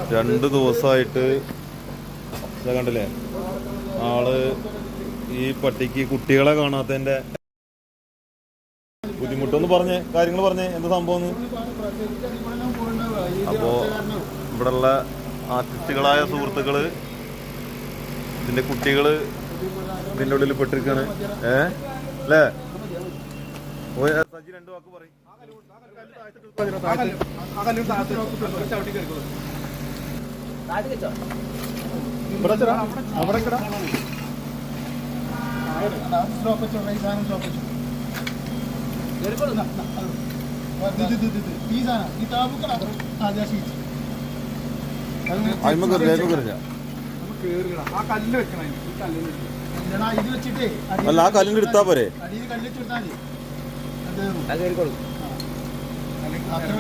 2 ദിവസമായിട്ട് കണ്ടില്ലേ ആള് ഈ പട്ടിക്ക് കുട്ടികളെ കാണാത്തതിന്റെ ബുദ്ധിമുട്ടൊന്ന് പറഞ്ഞേ, കാര്യങ്ങൾ പറഞ്ഞേ, എന്താ സംഭവം? അപ്പോ ഇവിടെയുള്ള ആർട്ടിസ്റ്റുകളായ സുഹൃത്തുക്കള് ഇതിന്റെ കുട്ടികള് ഇതിന്റെ ഉള്ളിൽ പെട്ടിരിക്കാണ്. അല്ലേ സജി 2 വാക്ക് പറയും. അല്ല ആ കല്ലിന് എടുത്താ പോരെ? അത്ര